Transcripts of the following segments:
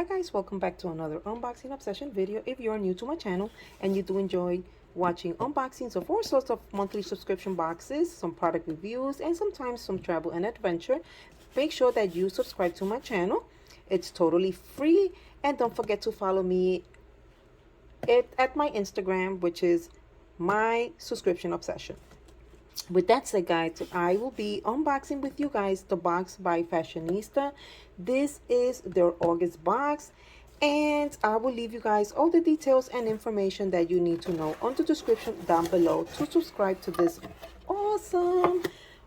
guys, welcome back to another unboxing obsession video. If you're new to my channel and you do enjoy watching unboxings of all sorts of monthly subscription boxes, some product reviews, and sometimes some travel and adventure, make sure that you subscribe to my channel. It's totally free, and don't forget to follow me at my Instagram, which is my subscription obsession. With that said, guys, I will be unboxing with you guys the box by Fashionista. This is their August box, and I will leave you guys all the details and information that you need to know on the description down below to subscribe to this awesome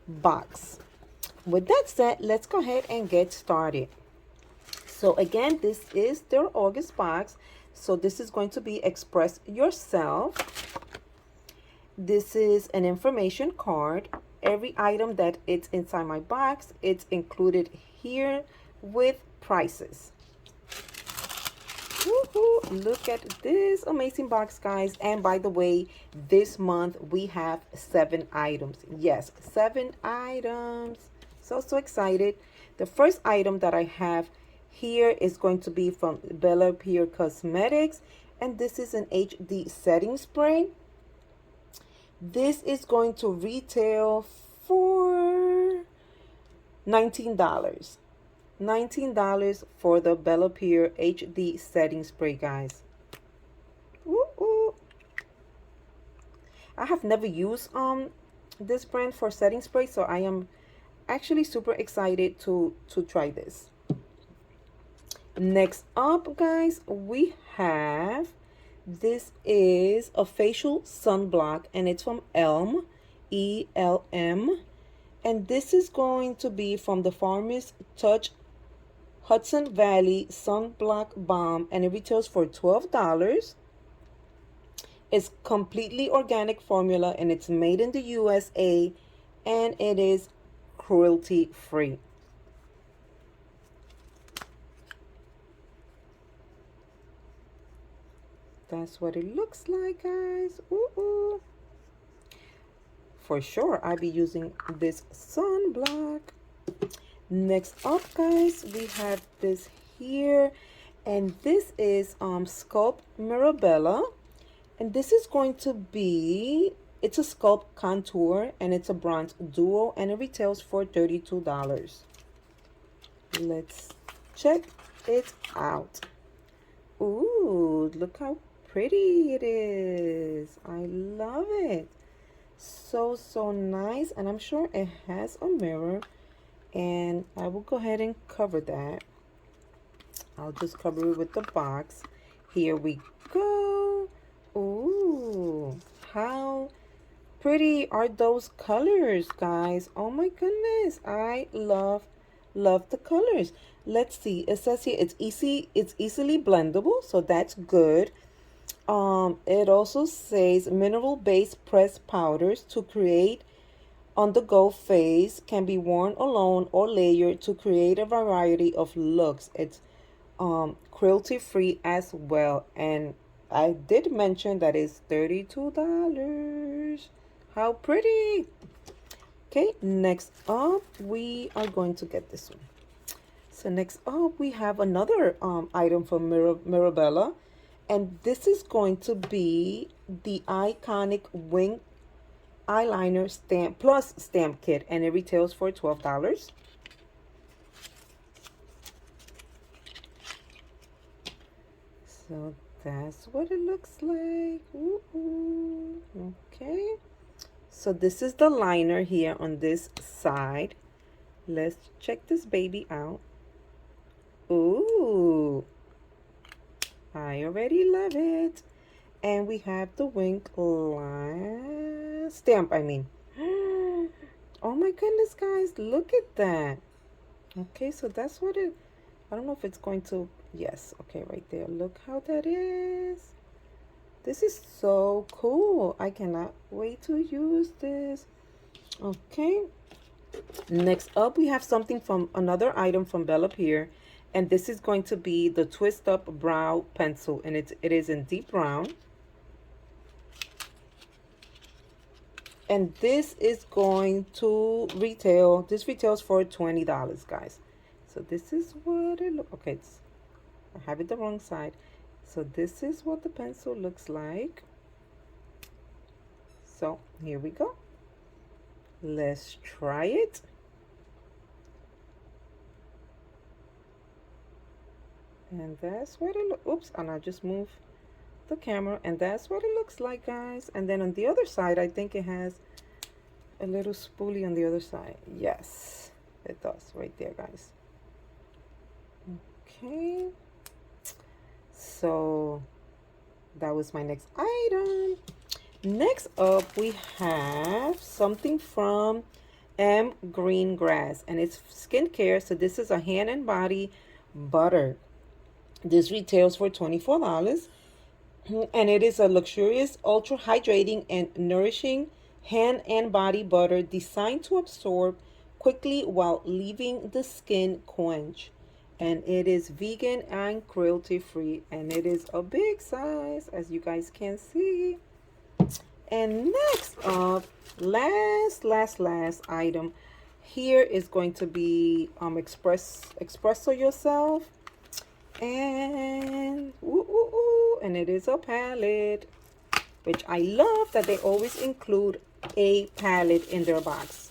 box. With that said, let's go ahead and get started. So again, this is their August box. So this is going to be Express Yourself. This is an information card. Every item that it's inside my box, it's included here with prices. Woohoo! Look at this amazing box, guys. And by the way, this month we have 7 items. Yes, 7 items. So excited. The first item that I have here is going to be from Bella Pierre Cosmetics, and this is an HD setting spray. This is going to retail for $19. $19 for the Bella Pierre HD setting spray, guys. Ooh. I have never used this brand for setting spray, so I am actually super excited to try this. Next up, guys, we have, this is a facial sunblock, and it's from ELM, E-L-M. And this is going to be from the Farmer's Touch Hudson Valley Sunblock Balm, and it retails for $12. It's completely organic formula, and it's made in the USA, and it is cruelty-free. That's what it looks like, guys. Ooh. For sure, I'll be using this sunblock. Next up, guys, we have this here, and this is Sculpt Mirabella, and this is going to be, it's a Sculpt Contour, and it's a bronze duo, and it retails for $32. Let's check it out. Ooh, look how pretty it is. I love it. So nice, and I'm sure it has a mirror, and I will go ahead and cover that. I'll just cover it with the box. Here we go. Ooh, how pretty are those colors, guys. Oh my goodness, I love the colors. Let's see, it says here it's easily blendable, so that's good. It also says mineral-based pressed powders to create on-the-go face, can be worn alone or layered to create a variety of looks. It's cruelty-free as well, and I did mention that it's $32. How pretty. Okay, next up we are going to get this one. So next up we have another item from Mirabella, and this is going to be the iconic wing eyeliner stamp plus stamp kit, and it retails for $12. So that's what it looks like. Ooh. Okay, so this is the liner here on this side. Let's check this baby out. Ooh, I already love it. And we have the wing stamp, I mean. Oh my goodness, guys, look at that. Okay, so that's what it, I don't know if it's going to, yes, okay, right there. Look how that is. This is so cool. I cannot wait to use this. Okay, next up we have something from another item from Bella Pierre, and this is going to be the Twist Up Brow Pencil, and it is in deep brown. And this is going to retail, this retails for $20, guys. So this is what it looks, okay, I have it the wrong side. So this is what the pencil looks like. So here we go. Let's try it. And that's what it looks. Oops, and I just moved the camera, and that's what it looks like, guys. And then on the other side, I think it has a little spoolie on the other side. Yes, it does right there, guys. Okay, so that was my next item. Next up, we have something from M Green Grass, and it's skincare. So this is a hand and body butter. This retails for $24, and it is a luxurious, ultra hydrating and nourishing hand and body butter designed to absorb quickly while leaving the skin quench. And it is vegan and cruelty free, and it is a big size, as you guys can see. And next up, last item here is going to be espresso yourself, and and it is a palette, which I love that they always include a palette in their box.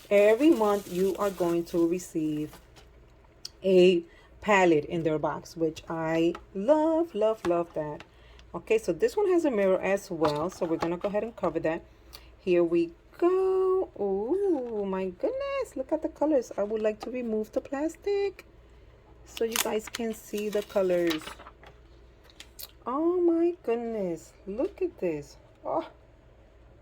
Every month you are going to receive a palette in their box, which I love that. Okay, so this one has a mirror as well, so we're gonna go ahead and cover that. Here we go. Oh my goodness, look at the colors. I would like to remove the plastic so you guys can see the colors. Oh my goodness, look at this. Oh,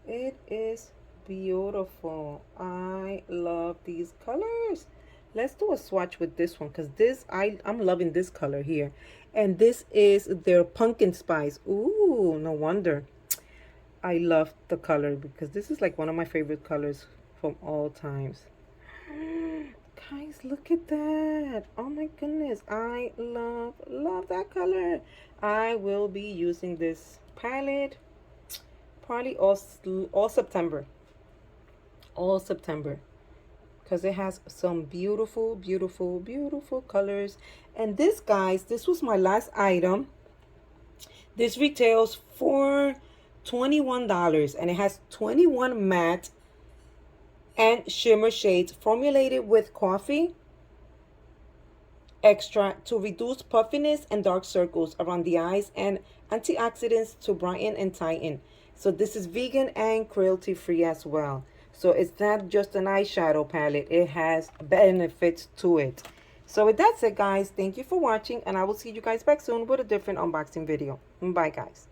it is beautiful. I love these colors. Let's do a swatch with this one, because this I'm loving this color here. And this is their pumpkin spice. Ooh, no wonder I love the color, because this is like one of my favorite colors from all times. Guys, look at that. Oh my goodness, I love that color. I will be using this palette probably all September. All September. Because it has some beautiful colors. And this, guys, this was my last item. This retails for $21, and it has 21 matte and shimmer shades formulated with coffee extract to reduce puffiness and dark circles around the eyes, and antioxidants to brighten and tighten. So this is vegan and cruelty free as well. So it's not just an eyeshadow palette, it has benefits to it. So with that said, guys, thank you for watching, and I will see you guys back soon with a different unboxing video. Bye, guys.